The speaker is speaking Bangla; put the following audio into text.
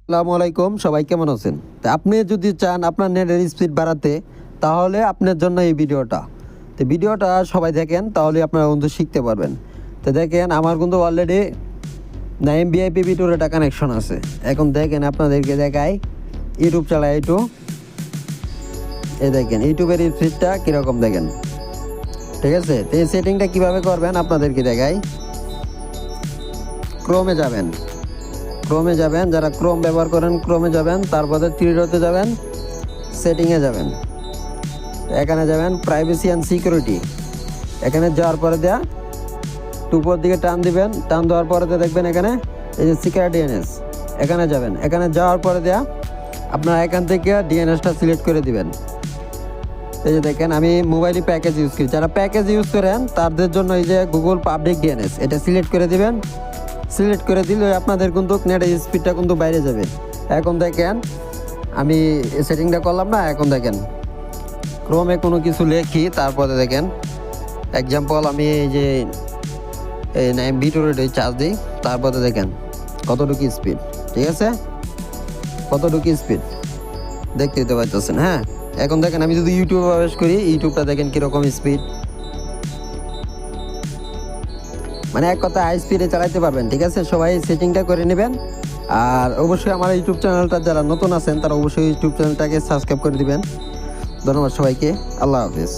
আসসালামু আলাইকুম, সবাই কেমন আছেন? তো আপনি যদি চান আপনার নেটের স্পিড বাড়াতে, তাহলে আপনার জন্য এই ভিডিওটা। তো ভিডিওটা সবাই দেখেন, তাহলে আপনারা কিন্তু শিখতে পারবেন। তো দেখেন, আমার কিন্তু অলরেডি 9 VIP ভিডিওর একটা কানেকশন আছে। এখন দেখেন, আপনাদেরকে দেখাই, ইউটিউব চালায় একটু। এই দেখেন ইউটিউবের স্পিডটা কীরকম দেখেন, ঠিক আছে? তো এই সেটিংটা কীভাবে করবেন আপনাদেরকে দেখাই। ক্রোমে যাবেন, যারা ক্রোম ব্যবহার করেন ক্রোমে যাবেন, তারপরে থ্রি যাবেন, সেটিংয়ে যাবেন, এখানে যাবেন প্রাইভেসি অ্যান্ড সিকিউরিটি। এখানে যাওয়ার পরে দেয়া উপর দিকে টান দিবেন, টান দেওয়ার পরে দেখবেন এখানে এই যে সিকিউরিটি ডিএনএস, এখানে যাবেন। এখানে যাওয়ার পরে দেয়া আপনারা এখান থেকে ডিএনএসটা সিলেক্ট করে দিবেন। এই যে দেখেন, আমি মোবাইলে প্যাকেজ ইউজ করি, যারা প্যাকেজ ইউজ করেন তাদের জন্য এই যে গুগল পাবলিক ডিএনএস, এটা সিলেক্ট করে দিবেন। সিলেক্ট করে দিলে আপনাদের কিন্তু নেটের স্পিডটা কিন্তু বাইরে যাবে। এখন দেখেন, আমি সেটিংটা করলাম না। এখন দেখেন, ক্রোমে কোনো কিছু লেখি, তারপরে দেখেন এক্সাম্পল আমি এই যে ভিডিওটা চার্জ দিই, তারপরে দেখেন কতটুকু স্পিড, ঠিক আছে? কতটুকু স্পিড দেখতে দিতে পারতেছেন। হ্যাঁ, এখন দেখেন আমি যদি ইউটিউবে প্রবেশ করি, ইউটিউবটা দেখেন কীরকম স্পিড, মানে এক কথা হাই স্পিডে চালাতে পারবেন, ঠিক আছে? সবাই সেটিংটা করে নেবেন। আর অবশ্যই আমার ইউটিউব চ্যানেলটা যারা নতুন আছেন তারা অবশ্যই ইউটিউব চ্যানেলটাকে সাবস্ক্রাইব করে দিবেন। ধন্যবাদ সবাইকে, আল্লাহ হাফিজ।